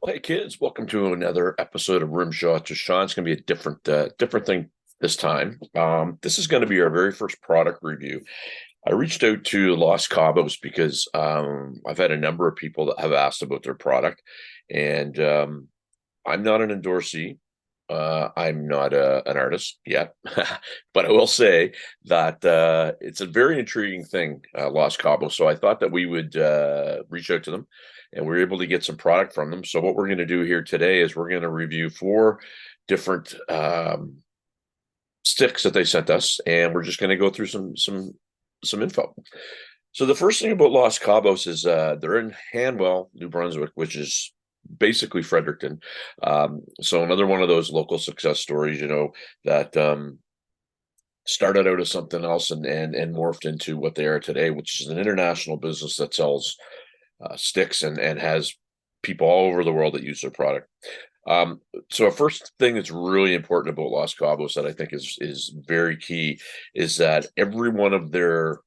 Hey kids, welcome to another episode of Rim Shots with Sean. It's going to be a different thing this time. This is going to be our very first product review. I reached out to Los Cabos because I've had a number of people that have asked about their product, and I'm not an endorsee. I'm not an artist yet, but I will say that it's a very intriguing thing, Los Cabos. So I thought that we would reach out to them, and we were able to get some product from them. So what we're going to do here today is we're going to review four different sticks that they sent us, and we're just going to go through some info. So the first thing about Los Cabos is they're in Hanwell, New Brunswick, which is basically Fredericton. So another one of those local success stories, that started out as something else and morphed into what they are today, which is an international business that sells sticks and has people all over the world that use their product. So a first thing that's really important about Los Cabos that I think is very key is that every one of their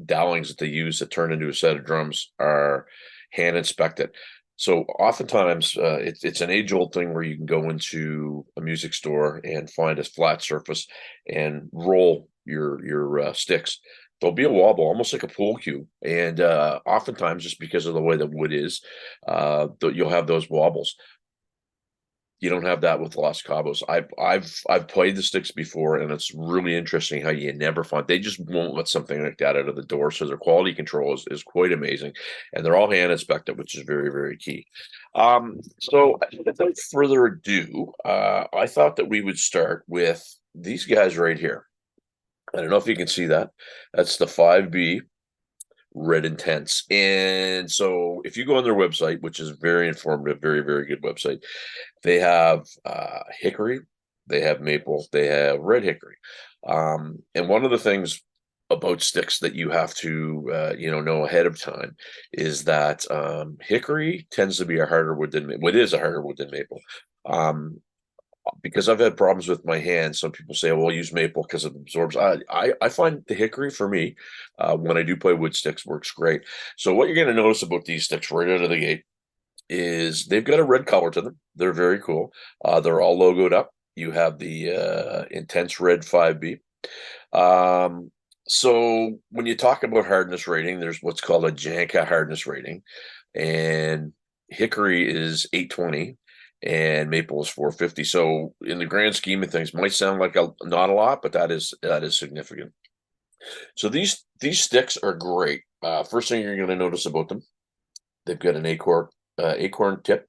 dowlings that they use that turn into a set of drums are hand inspected. So oftentimes it's an age-old thing where you can go into a music store and find a flat surface and roll your sticks. There'll be a wobble, almost like a pool cue, and oftentimes just because of the way the wood is, you'll have those wobbles. You don't have that with Los Cabos. I've played the sticks before, and it's really interesting how you never find they just won't let something like that out of the door. So their quality control is quite amazing, and they're all hand inspected, which is very, very key. So without further ado, I thought that we would start with these guys right here. I don't know if you can see that. That's the 5B Red Intense. And so if you go on their website, which is very informative, very, very good website, they have hickory, they have maple, they have red hickory. And one of the things about sticks that you have to know ahead of time is that hickory tends to be a harder wood than what is a harder wood than maple. Because I've had problems with my hands. Some people say, well, use maple because it absorbs. I find the hickory for me, when I do play wood sticks, works great. So what you're going to notice about these sticks right out of the gate is they've got a red color to them. They're very cool. They're all logoed up. You have the intense red 5B. So when you talk about hardness rating, there's what's called a Janka hardness rating, and hickory is 820 and maple is 450. So in the grand scheme of things, might sound like not a lot, but that is significant. So these sticks are great. First thing you're going to notice about them, they've got an acorn tip,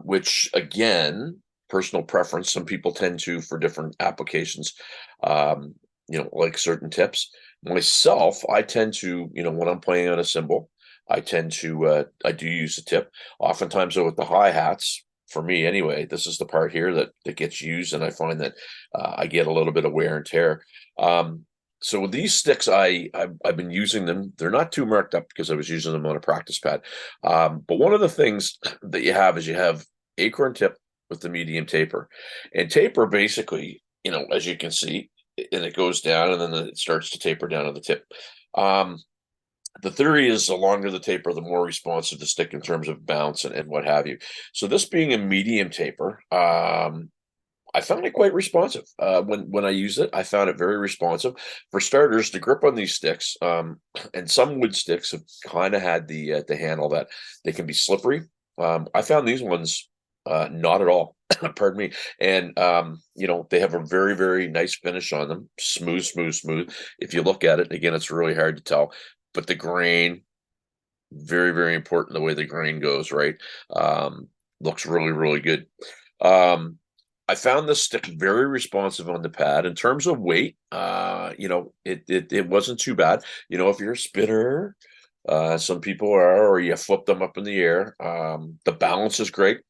which again, personal preference. Some people tend to for different applications, like certain tips. Myself, I tend to, when I'm playing on a cymbal, I do use the tip. Oftentimes, though, with the hi-hats, for me anyway, this is the part here that gets used, and I find that I get a little bit of wear and tear. So with these sticks, I've been using them. They're not too marked up because I was using them on a practice pad. But one of the things that you have acorn tip with the medium taper, and taper basically, as you can see, and it goes down, and then it starts to taper down on the tip. The theory is the longer the taper, the more responsive the stick in terms of bounce and what have you. So this being a medium taper, I found it quite responsive. When I used it, I found it very responsive. For starters, the grip on these sticks, and some wood sticks have kind of had the handle that they can be slippery. I found these ones not at all. Pardon me. And they have a very, very nice finish on them. Smooth, smooth, smooth. If you look at it, again, it's really hard to tell. But the grain, very, very important, the way the grain goes, right? Looks really, really good. I found this stick very responsive on the pad. In terms of weight, it wasn't too bad. If you're a spinner, some people are, or you flip them up in the air, the balance is great.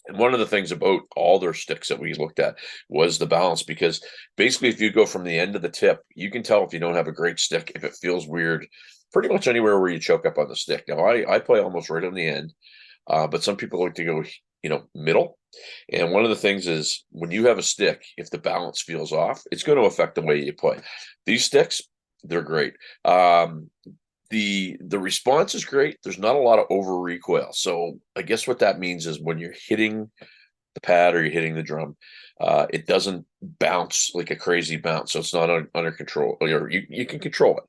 And one of the things about all their sticks that we looked at was the balance, because basically if you go from the end to the tip, you can tell if you don't have a great stick, if it feels weird, pretty much anywhere where you choke up on the stick. Now, I play almost right on the end, but some people like to go, middle. And one of the things is when you have a stick, if the balance feels off, it's going to affect the way you play. These sticks, they're great. The response is great. There's not a lot of over recoil. So I guess what that means is when you're hitting the pad or you're hitting the drum, it doesn't bounce like a crazy bounce. So it's not under control, or you can control it.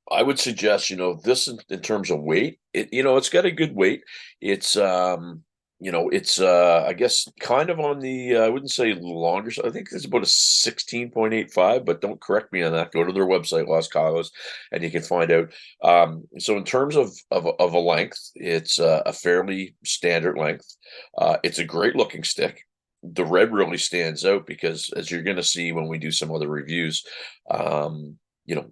I would suggest, this in terms of weight, it's got a good weight. It's, it's, I guess kind of on the, I wouldn't say longer. So I think it's about a 16.85, but don't correct me on that. Go to their website, Los Cabos, and you can find out. So in terms of a length, it's a fairly standard length. It's a great looking stick. The red really stands out because, as you're going to see when we do some other reviews,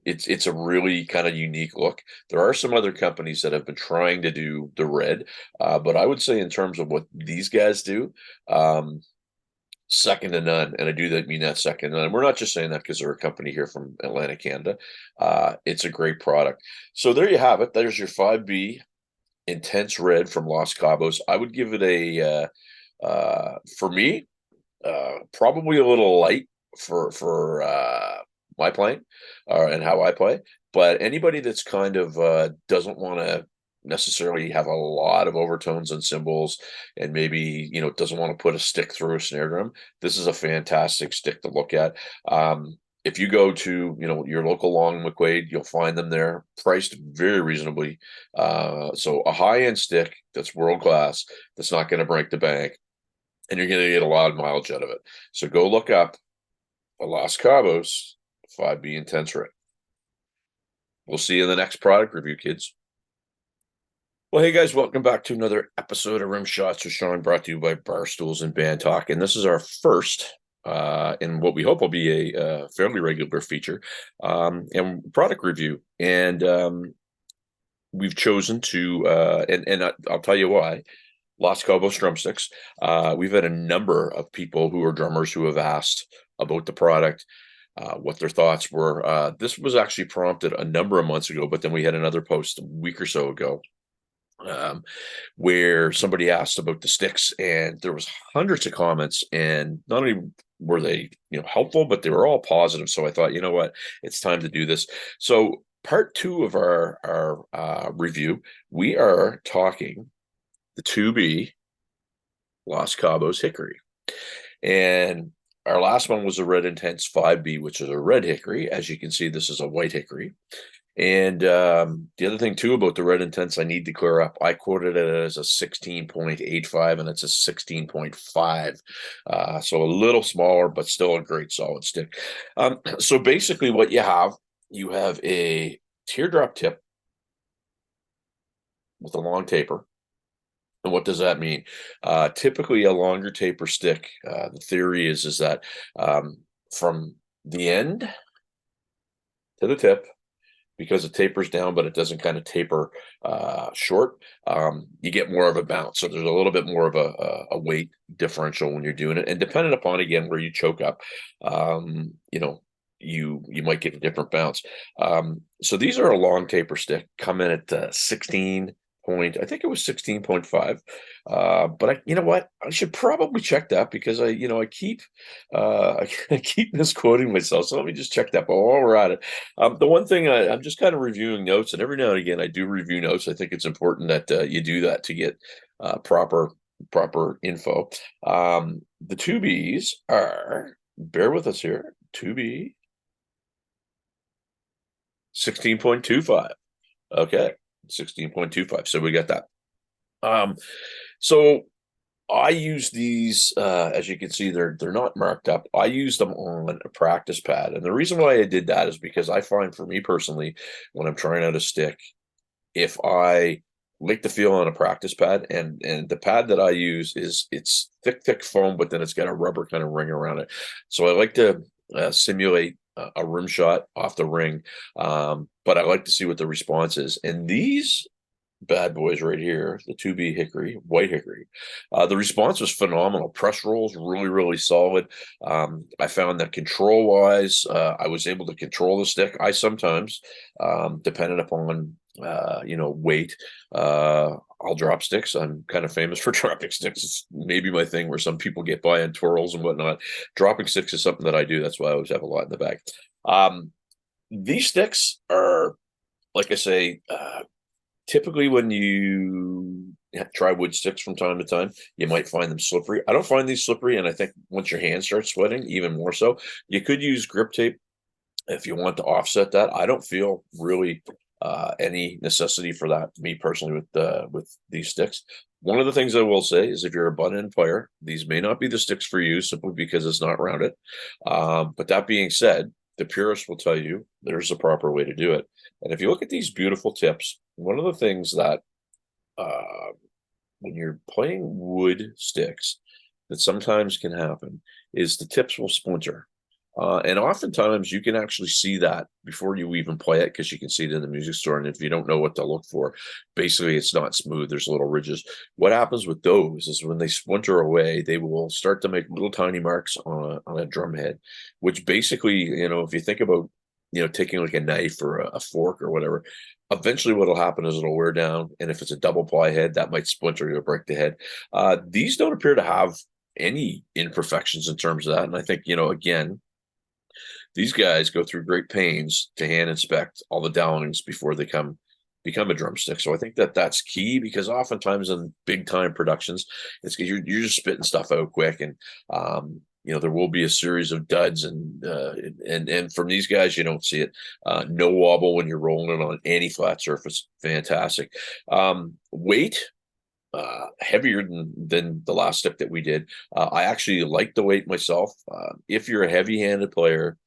it's a really kind of unique look. There are some other companies that have been trying to do the red, but I would say in terms of what these guys do, second to none. And I do mean that second to none. We're not just saying that because they're a company here from Atlanta, Canada. It's a great product. So there you have it. There's your 5B Intense Red from Los Cabos. I would give it for me, probably a little light for my playing and how I play. But anybody that's kind of doesn't want to necessarily have a lot of overtones and cymbals, and maybe doesn't want to put a stick through a snare drum, this is a fantastic stick to look at. If you go to your local Long McQuaid, you'll find them there, priced very reasonably. So a high-end stick that's world class, that's not going to break the bank, and you're going to get a lot of mileage out of it. So go look up a Los Cabos 5B Intense Red. We'll see you in the next product review, kids. Well, hey guys, welcome back to another episode of Rim Shots with Sean, brought to you by Barstools and Band Talk. And this is our first, in what we hope will be a fairly regular feature, and product review. And we've chosen to, and I'll tell you why. Los Cabos Drumsticks. We've had a number of people who are drummers who have asked about the product, what their thoughts were. This was actually prompted a number of months ago, but then we had another post a week or so ago where somebody asked about the sticks, and there was hundreds of comments, and not only were they helpful, but they were all positive. So I thought, you know what, it's time to do this. So part 2 of our review, we are talking the 2B Los Cabos Hickory. And our last one was a Red Intense 5B, which is a red hickory. As you can see, this is a white hickory. And the other thing, too, about the Red Intense, I need to clear up. I quoted it as a 16.85, and it's a 16.5. So a little smaller, but still a great solid stick. So basically what you have a teardrop tip with a long taper. And what does that mean? Typically, a longer taper stick, the theory is that from the end to the tip, because it tapers down, but it doesn't kind of taper short, you get more of a bounce. So there's a little bit more of a weight differential when you're doing it. And depending upon, again, where you choke up, you might get a different bounce. So these are a long taper stick, come in at 16 point, I think it was 16.5. But you know what? I should probably check that, because I keep I keep misquoting myself. So let me just check that. But while we're at it, the one thing I'm just kind of reviewing notes, and every now and again I do review notes. I think it's important that you do that to get proper info. The 2Bs are, bear with us here, 2B 16.25. Okay. 16.25. So we got that. So I use these, as you can see, they're not marked up. I use them on a practice pad. And the reason why I did that is because I find, for me personally, when I'm trying out a stick, if I like the feel on a practice pad, and the pad that I use it's thick foam, but then it's got a rubber kind of ring around it. So I like to simulate a rim shot off the ring, but I like to see what the response is. And these bad boys right here, the 2B hickory, white hickory, the response was phenomenal. Press rolls really solid. I found that control wise, I was able to control the stick. I sometimes, depending upon weight, I'll drop sticks. I'm kind of famous for dropping sticks. It's maybe my thing, where some people get by on twirls and whatnot. Dropping sticks is something that I do. That's why I always have a lot in the bag. These sticks are like I say, typically when you try wood sticks from time to time, you might find them slippery. I don't find these slippery, and I think once your hands start sweating, even more so. You could use grip tape if you want to offset that. I don't feel really any necessity for that, me personally, with these sticks. One of the things I will say is if you're a butt end player, these may not be the sticks for you simply because it's not rounded. But that being said, the purist will tell you there's a proper way to do it. And if you look at these beautiful tips, one of the things that uh, when you're playing wood sticks that sometimes can happen is the tips will splinter. And oftentimes you can actually see that before you even play it because you can see it in the music store. And if you don't know what to look for, basically it's not smooth. There's little ridges. What happens with those is when they splinter away, they will start to make little tiny marks on a drum head, which basically, if you think about, taking like a knife or a fork or whatever, eventually what'll happen is it'll wear down. And if it's a double ply head, that might splinter or break the head. These don't appear to have any imperfections in terms of that. And I think, again, these guys go through great pains to hand inspect all the downings before they become a drumstick. So I think that's key because oftentimes in big time productions, it's because you're just spitting stuff out quick, and there will be a series of duds, and from these guys you don't see it. No wobble when you're rolling it on any flat surface. Fantastic. Weight. Heavier than the last stick that we did. I actually like the weight myself. If you're a heavy-handed player,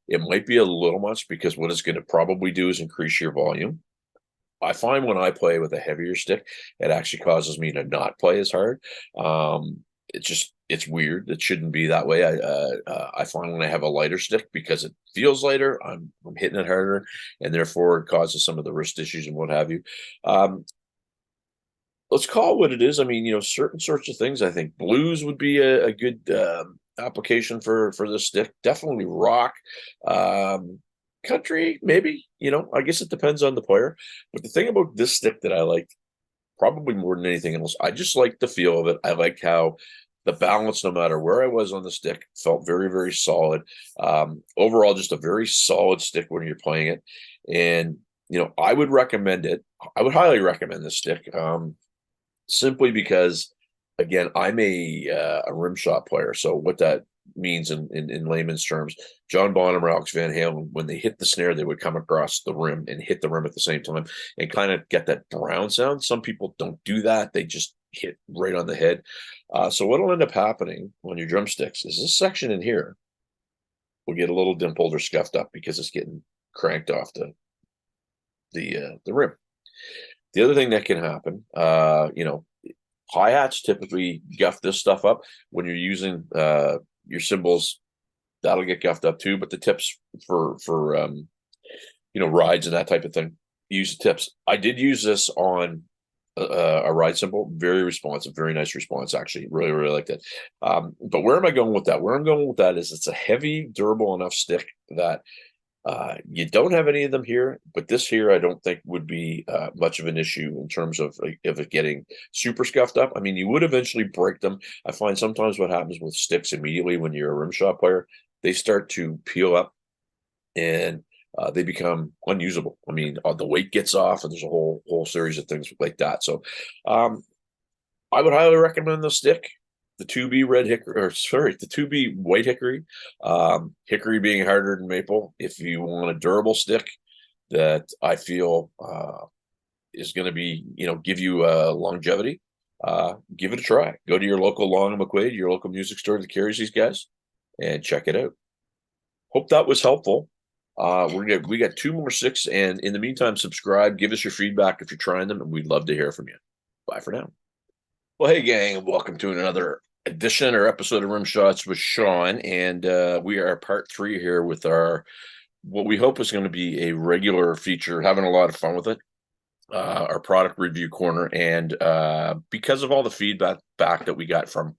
it might be a little much because what it's going to probably do is increase your volume. I find when I play with a heavier stick, it actually causes me to not play as hard. It's weird. It shouldn't be that way. I find when I have a lighter stick, because it feels lighter, I'm hitting it harder, and therefore it causes some of the wrist issues and what have you. Let's call it what it is. I mean, certain sorts of things. I think blues would be a good application for this stick. Definitely rock, country, maybe. I guess it depends on the player. But the thing about this stick that I like, probably more than anything else, I just like the feel of it. I like how the balance, no matter where I was on the stick, felt very, very solid. Overall, just a very solid stick when you're playing it. And I would recommend it. I would highly recommend this stick. Simply because, again, I'm a rim shot player. So what that means in layman's terms, John Bonham or Alex Van Halen, when they hit the snare, they would come across the rim and hit the rim at the same time and kind of get that brown sound. Some people don't do that. They just hit right on the head. So what'll end up happening on your drumsticks is this section in here will get a little dimpled or scuffed up because it's getting cranked off the rim. The other thing that can happen, hi-hats typically guff this stuff up. When you're using your cymbals, that'll get guffed up too. But the tips for rides and that type of thing, use the tips. I did use this on a ride cymbal, very responsive, very nice response, actually. Really, really liked it. But where am I going with that? Where I'm going with that is it's a heavy, durable enough stick that you don't have any of them here, but this here I don't think would be much of an issue in terms of it getting super scuffed up. I mean, you would eventually break them. I find sometimes what happens with sticks immediately when you're a rim shot player, they start to peel up and they become unusable. I mean, the weight gets off, and there's a whole series of things like that. So I would highly recommend the stick. The 2B the 2B white hickory. Hickory being harder than maple. If you want a durable stick that I feel is going to be, give you longevity, give it a try. Go to your local Long and McQuaid, your local music store that carries these guys, and check it out. Hope that was helpful. We got 2 more sticks, and in the meantime, subscribe. Give us your feedback if you're trying them, and we'd love to hear from you. Bye for now. Well, hey, gang, welcome to another edition or episode of Rim Shots with Sean, and we are part 3 here with what we hope is going to be a regular feature, having a lot of fun with it, our product review corner, and because of all the feedback that we got from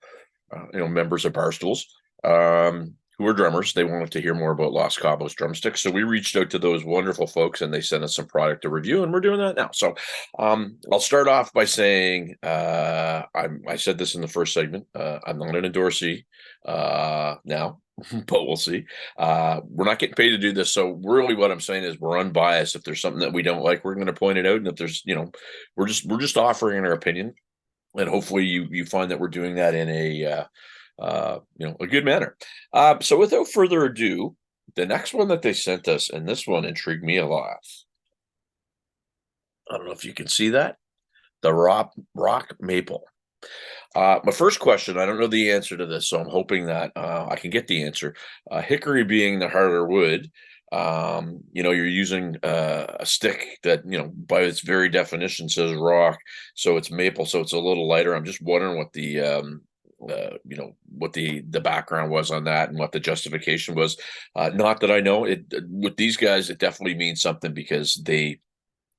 members of Barstools who are drummers, they wanted to hear more about Los Cabos Drumsticks. So we reached out to those wonderful folks, and they sent us some product to review, and we're doing that now. So I'll start off by saying I said this in the first segment. I'm not an endorsee now. but we'll see. We're not getting paid to do this, so really, what I'm saying is we're unbiased. If there's something that we don't like, we're going to point it out, and if there's, we're just offering our opinion, and hopefully you find that we're doing that in a good manner. So without further ado, the next one that they sent us, and this one intrigued me a lot. I don't know if you can see that, the rock maple. My first question, I don't know the answer to this, so I'm hoping that I can get the answer. Hickory being the harder wood, you're using a stick that, by its very definition says rock, so it's maple, so it's a little lighter. I'm just wondering what the background was on that and what the justification was. Not that I know it. With these guys, it definitely means something because they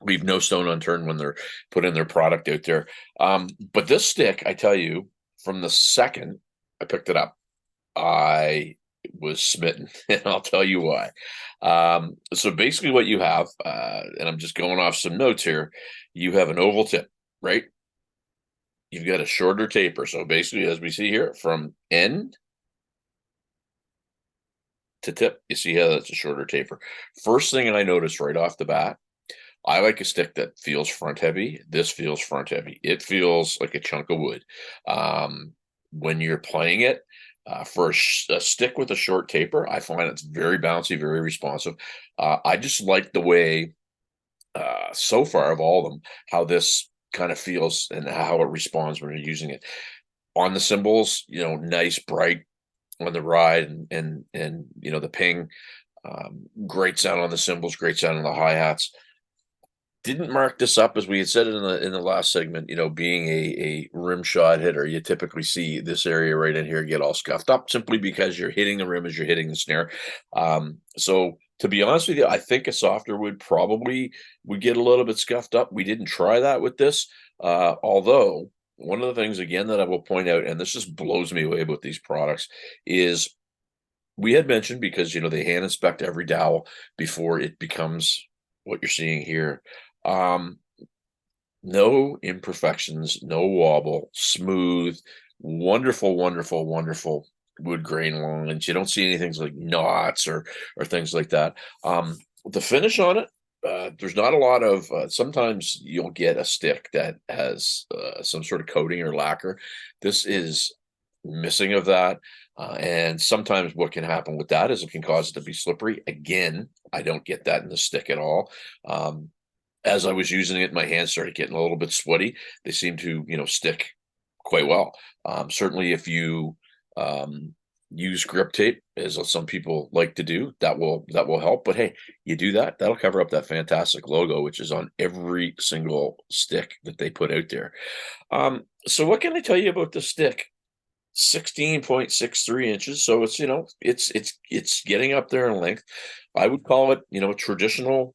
leave no stone unturned when they're putting their product out there. But this stick, I tell you, from the second I picked it up, I was smitten, and I'll tell you why. So basically, what you have, and I'm just going off some notes here, you have an oval tip, right? You've got a shorter taper. So basically, as we see here, from end to tip, you see how that's a shorter taper. First thing I noticed right off the bat, I like a stick that feels front heavy. This feels front heavy. It feels like a chunk of wood. When you're playing it, for a stick with a short taper, I find it's very bouncy, very responsive. I just like the way, so far of all of them, how this kind of feels and how it responds when you're using it. On the cymbals, nice, bright on the ride, and the ping. Great sound on the cymbals, great sound on the hi-hats. Didn't mark this up, as we had said in the last segment, being a rim shot hitter, you typically see this area right in here get all scuffed up simply because you're hitting the rim as you're hitting the snare. So to be honest with you, I think a softer wood probably would get a little bit scuffed up. We didn't try that with this. Although one of the things, again, that I will point out, and this just blows me away about these products, is we had mentioned, because they hand inspect every dowel before it becomes what you're seeing here. No imperfections, no wobble, smooth, wonderful, wonderful, wonderful wood grain lines. You don't see anything like knots or things like that. The finish on it, there's not a lot of. Sometimes you'll get a stick that has some sort of coating or lacquer. This is missing of that. And sometimes what can happen with that is it can cause it to be slippery. Again, I don't get that in the stick at all. As I was using it, my hands started getting a little bit sweaty. They seem to, stick quite well. Certainly, if you use grip tape, as some people like to do, that will help. But hey, you do that, that'll cover up that fantastic logo, which is on every single stick that they put out there. So what can I tell you about the stick? 16.63 inches, so it's it's getting up there in length. I would call it a traditional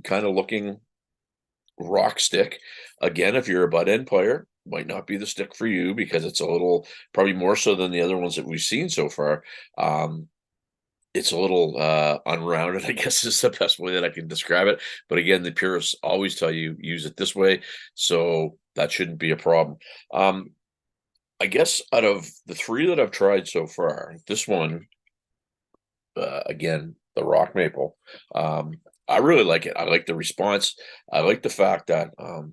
kind of looking rock stick. Again, if you're a butt end player, might not be the stick for you because it's a little, probably more so than the other ones that we've seen so far. It's a little unrounded, I guess is the best way that I can describe it. But again, the purists always tell you use it this way, so that shouldn't be a problem. I guess out of the three that I've tried so far, this one, again, the rock maple, I really like it. I like the response. I like the fact that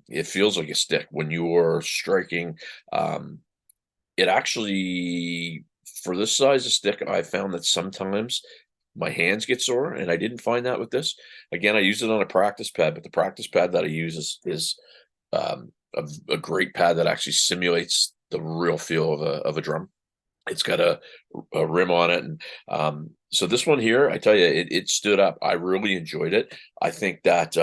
it feels like a stick when you are striking. It actually, for this size of stick, I found that sometimes my hands get sore, and I didn't find that with this. Again, I use it on a practice pad, but the practice pad that I use is a great pad that actually simulates the real feel of a drum. It's got a rim on it, and so this one here, I tell you, it stood up. I really enjoyed it. I think that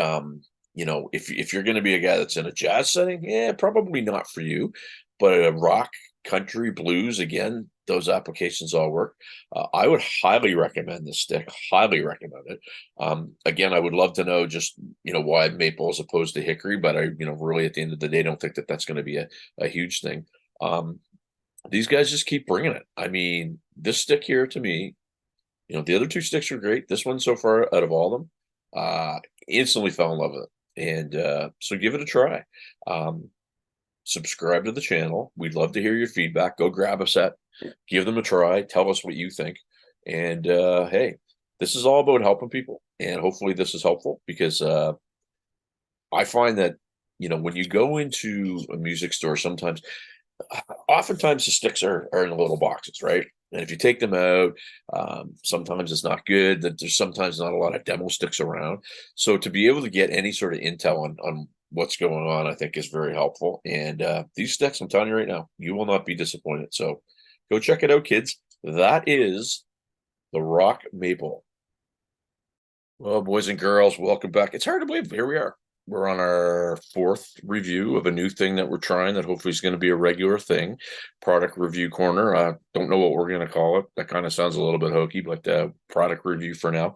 if you're going to be a guy that's in a jazz setting, yeah, probably not for you, but a rock, country, blues, again, those applications all work. I would highly recommend this stick. Highly recommend it. Again, I would love to know just why maple as opposed to hickory, but I really at the end of the day don't think that that's going to be a huge thing. These guys just keep bringing it. I mean, this stick here to me, the other two sticks are great. This one so far out of all of them, instantly fell in love with it. And so give it a try. Subscribe to the channel. We'd love to hear your feedback. Go grab a set, give them a try, tell us what you think. And hey, this is all about helping people, and hopefully this is helpful because I find that when you go into a music store, oftentimes the sticks are in the little boxes, right? And if you take them out, sometimes it's not good. That there's sometimes not a lot of demo sticks around. So to be able to get any sort of intel on what's going on, I think is very helpful. And these sticks, I'm telling you right now, you will not be disappointed. So go check it out, kids. That is the Rock Maple. Well, boys and girls, welcome back. It's hard to believe. Here we are. We're on our fourth review of a new thing that we're trying that hopefully is going to be a regular thing. Product review corner. Don't know what we're going to call it. That kind of sounds a little bit hokey, but product review for now.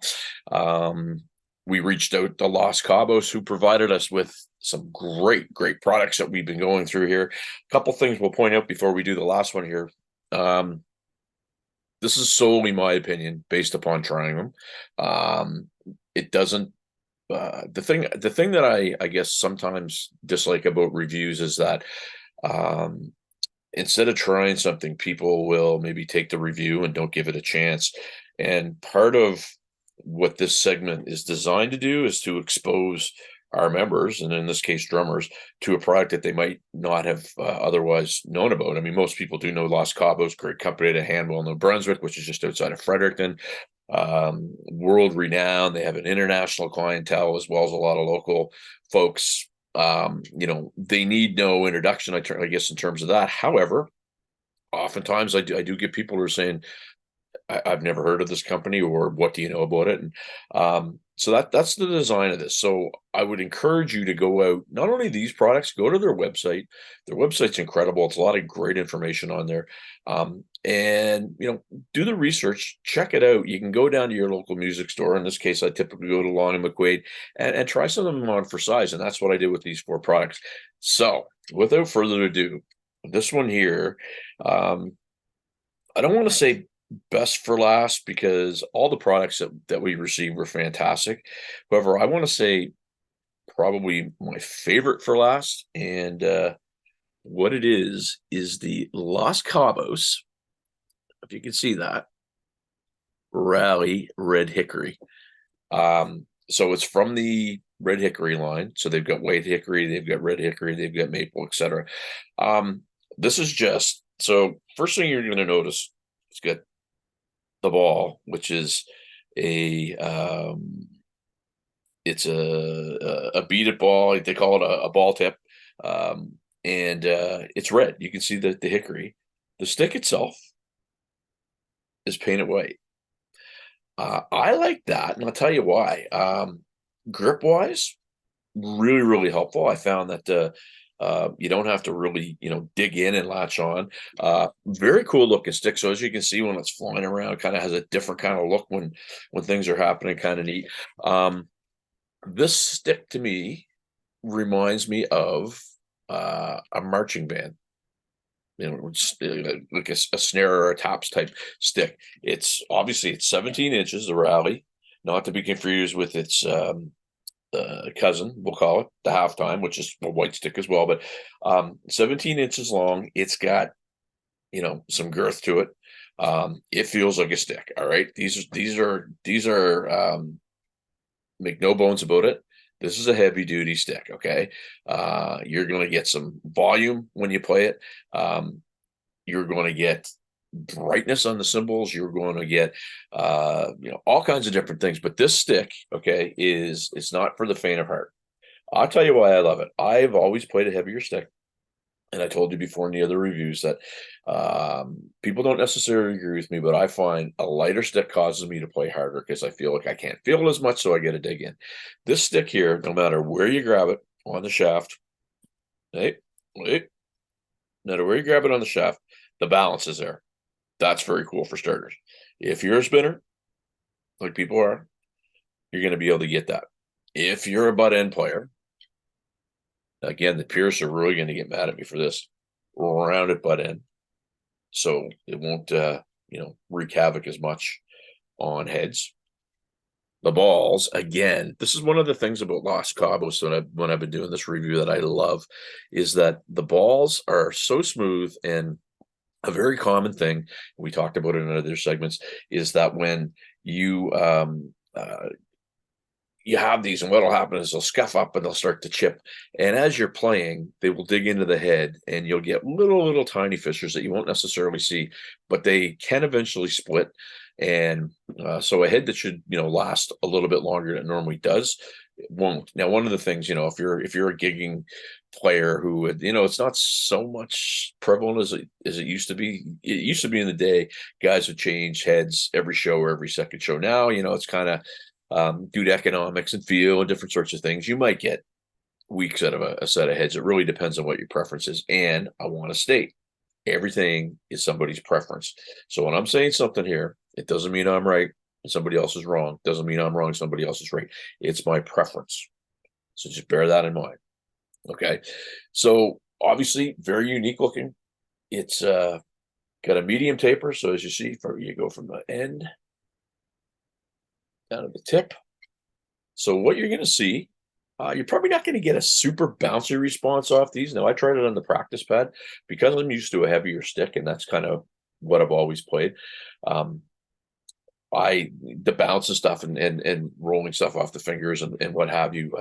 We reached out to Los Cabos, who provided us with some great products that we've been going through here. A couple things we'll point out before we do the last one here. This is solely my opinion based upon trying them. It doesn't the thing that I guess sometimes dislike about reviews is that instead of trying something, people will maybe take the review and don't give it a chance. And part of what this segment is designed to do is to expose our members, and in this case drummers, to a product that they might not have otherwise known about. I mean, most people do know Los Cabos, great company to Hanwell, New Brunswick, which is just outside of Fredericton. World renowned. They have an international clientele as well as a lot of local folks. They need no introduction, I guess, in terms of that. However, oftentimes I do get people who are saying, I've never heard of this company, or what do you know about it? And so that's the design of this. So I would encourage you to go out, not only these products, go to their website. Their website's incredible. It's a lot of great information on there. And do the research, check it out. You can go down to your local music store. In this case, I typically go to Long and McQuaid and try some of them on for size. And that's what I did with these 4 products. So without further ado, this one here, I don't want to say best for last because all the products that we received were fantastic. However, I want to say probably my favorite for last, and what it is the Los Cabos, if you can see that, Rally Red Hickory. So it's from the Red Hickory line. So they've got white hickory, they've got red hickory, they've got maple, etc. This is just, so first thing you're going to notice, it's got the ball, which is it's a beaded ball. They call it a ball tip, and it's red. You can see the hickory. The stick itself is painted white. I like that, and I'll tell you why. Grip wise, really helpful. I found that you don't have to really, dig in and latch on. Very cool looking stick. So as you can see, when it's flying around, kind of has a different kind of look when things are happening. Kind of neat. This stick to me reminds me of a marching band. Like a snare or a tops type stick. It's 17 inches, the Rally, not to be confused with its cousin, we'll call it the halftime, which is a white stick as well, but 17 inches long. It's got some girth to it. It feels like a stick. All right, these are make no bones about it, this is a heavy duty stick. Okay, you're going to get some volume when you play it. You're going to get brightness on the cymbals. You're going to get all kinds of different things, but this stick, okay, it's not for the faint of heart. I'll tell you why I love it. I've always played a heavier stick, and I told you before in the other reviews that people don't necessarily agree with me, but I find a lighter stick causes me to play harder because I feel like I can't feel it as much, so I get to dig in. This stick here, no matter where you grab it on the shaft, no matter where you grab it on the shaft, the balance is there. That's very cool for starters. If you're a spinner, like people are, you're going to be able to get that. If you're a butt end player, again, the purists are really going to get mad at me for this. Rounded butt end, so it won't, wreak havoc as much on heads. The balls, again, this is one of the things about Los Cabos when I've been doing this review that I love, is that the balls are so smooth, and A very common thing, we talked about it in other segments, is that when you you have these, and what'll happen is they'll scuff up and they'll start to chip. And as you're playing, they will dig into the head, and you'll get little tiny fissures that you won't necessarily see, but they can eventually split. And so a head that should, last a little bit longer than it normally does, it won't. Now, one of the things, if you're a gigging player who, it's not so much prevalent as it used to be. It used to be in the day, guys would change heads every show or every second show. Now, it's kind of due to economics and feel and different sorts of things, you might get weeks out of a set of heads. It really depends on what your preference is. And I want to state, everything is somebody's preference. So when I'm saying something here, it doesn't mean I'm right and somebody else is wrong. Doesn't mean I'm wrong, somebody else is right. It's my preference. So just bear that in mind. Okay. So obviously very unique looking. It's got a medium taper. So as you see, you go from the end down to the tip. So what you're going to see, you're probably not going to get a super bouncy response off these. Now, I tried it on the practice pad because I'm used to a heavier stick, and that's kind of what I've always played. The bounce and stuff and rolling stuff off the fingers and what have you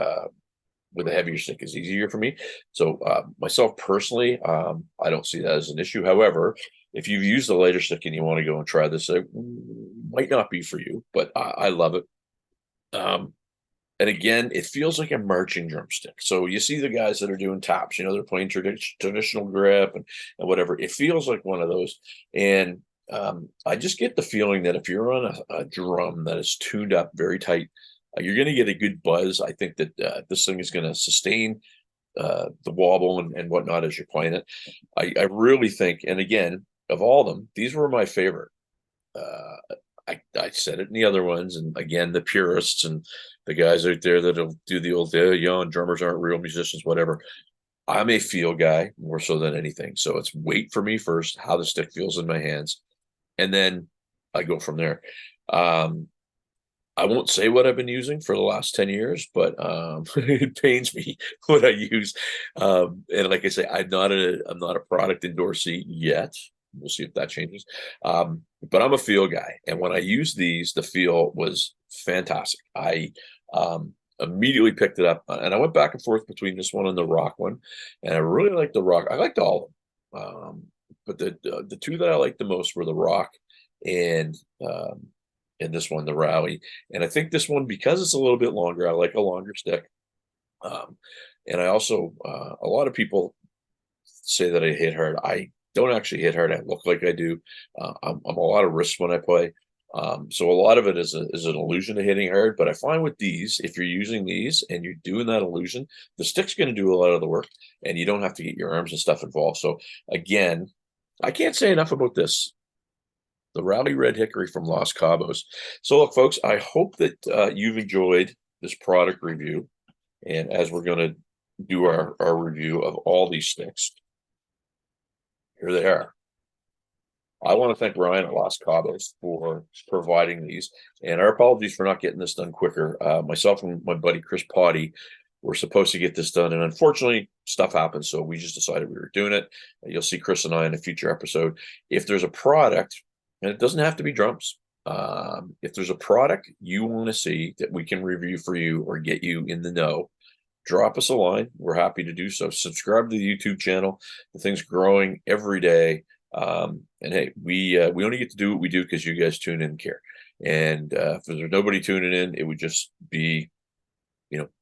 with a heavier stick is easier for me. So myself personally, I don't see that as an issue. However, if you've used a lighter stick and you want to go and try this, it might not be for you, but I love it. And again, it feels like a marching drumstick. So you see the guys that are doing taps, they're playing traditional grip and whatever. It feels like one of those. And I just get the feeling that if you're on a drum that is tuned up very tight, you're going to get a good buzz. I think that this thing is going to sustain the wobble and whatnot as you're playing it. I really think, and again, of all of them, these were my favorite. I said it in the other ones, and again, the purists and the guys out there that'll do the old drummers aren't real musicians, whatever. I'm a feel guy more so than anything. So it's weight for me first, how the stick feels in my hands, and then I go from there. I won't say what I've been using for the last 10 years, but it pains me what I use. And like I say, I'm not a product endorsee yet. We'll see if that changes. But I'm a feel guy. And when I used these, the feel was fantastic. I immediately picked it up, and I went back and forth between this one and the rock one. And I really liked the rock. I liked all of them. But the two that I liked the most were the rock and this one, the rally. And I think this one, because it's a little bit longer, I like a longer stick. And I also, a lot of people say that I hit hard. I don't actually hit hard. I look like I do. I'm a lot of wrist when I play. So a lot of it is an illusion of hitting hard. But I find with these, if you're using these and you're doing that illusion, the stick's going to do a lot of the work, and you don't have to get your arms and stuff involved. So again, I can't say enough about this. The Rowdy Red Hickory from Los Cabos. So look, folks, I hope that you've enjoyed this product review. And as we're going to do our review of all these sticks, here they are. I want to thank Ryan at Los Cabos for providing these. And our apologies for not getting this done quicker. Myself and my buddy Chris Potty were supposed to get this done, and unfortunately, stuff happened. So we just decided we were doing it. You'll see Chris and I in a future episode. If there's a product, and it doesn't have to be drums, if there's a product you want to see that we can review for you or get you in the know, drop us a line. We're happy to do so. Subscribe to the YouTube channel. The thing's growing every day. And hey, we only get to do what we do because you guys tune in and care. And if there's nobody tuning in, it would just be,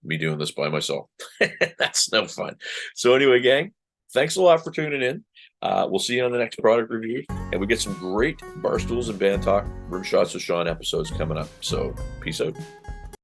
me doing this by myself. That's no fun. So anyway, gang, thanks a lot for tuning in. We'll see you on the next product review, and we get some great Barstools and Band Talk Rim Shots with Sean episodes coming up. So peace out.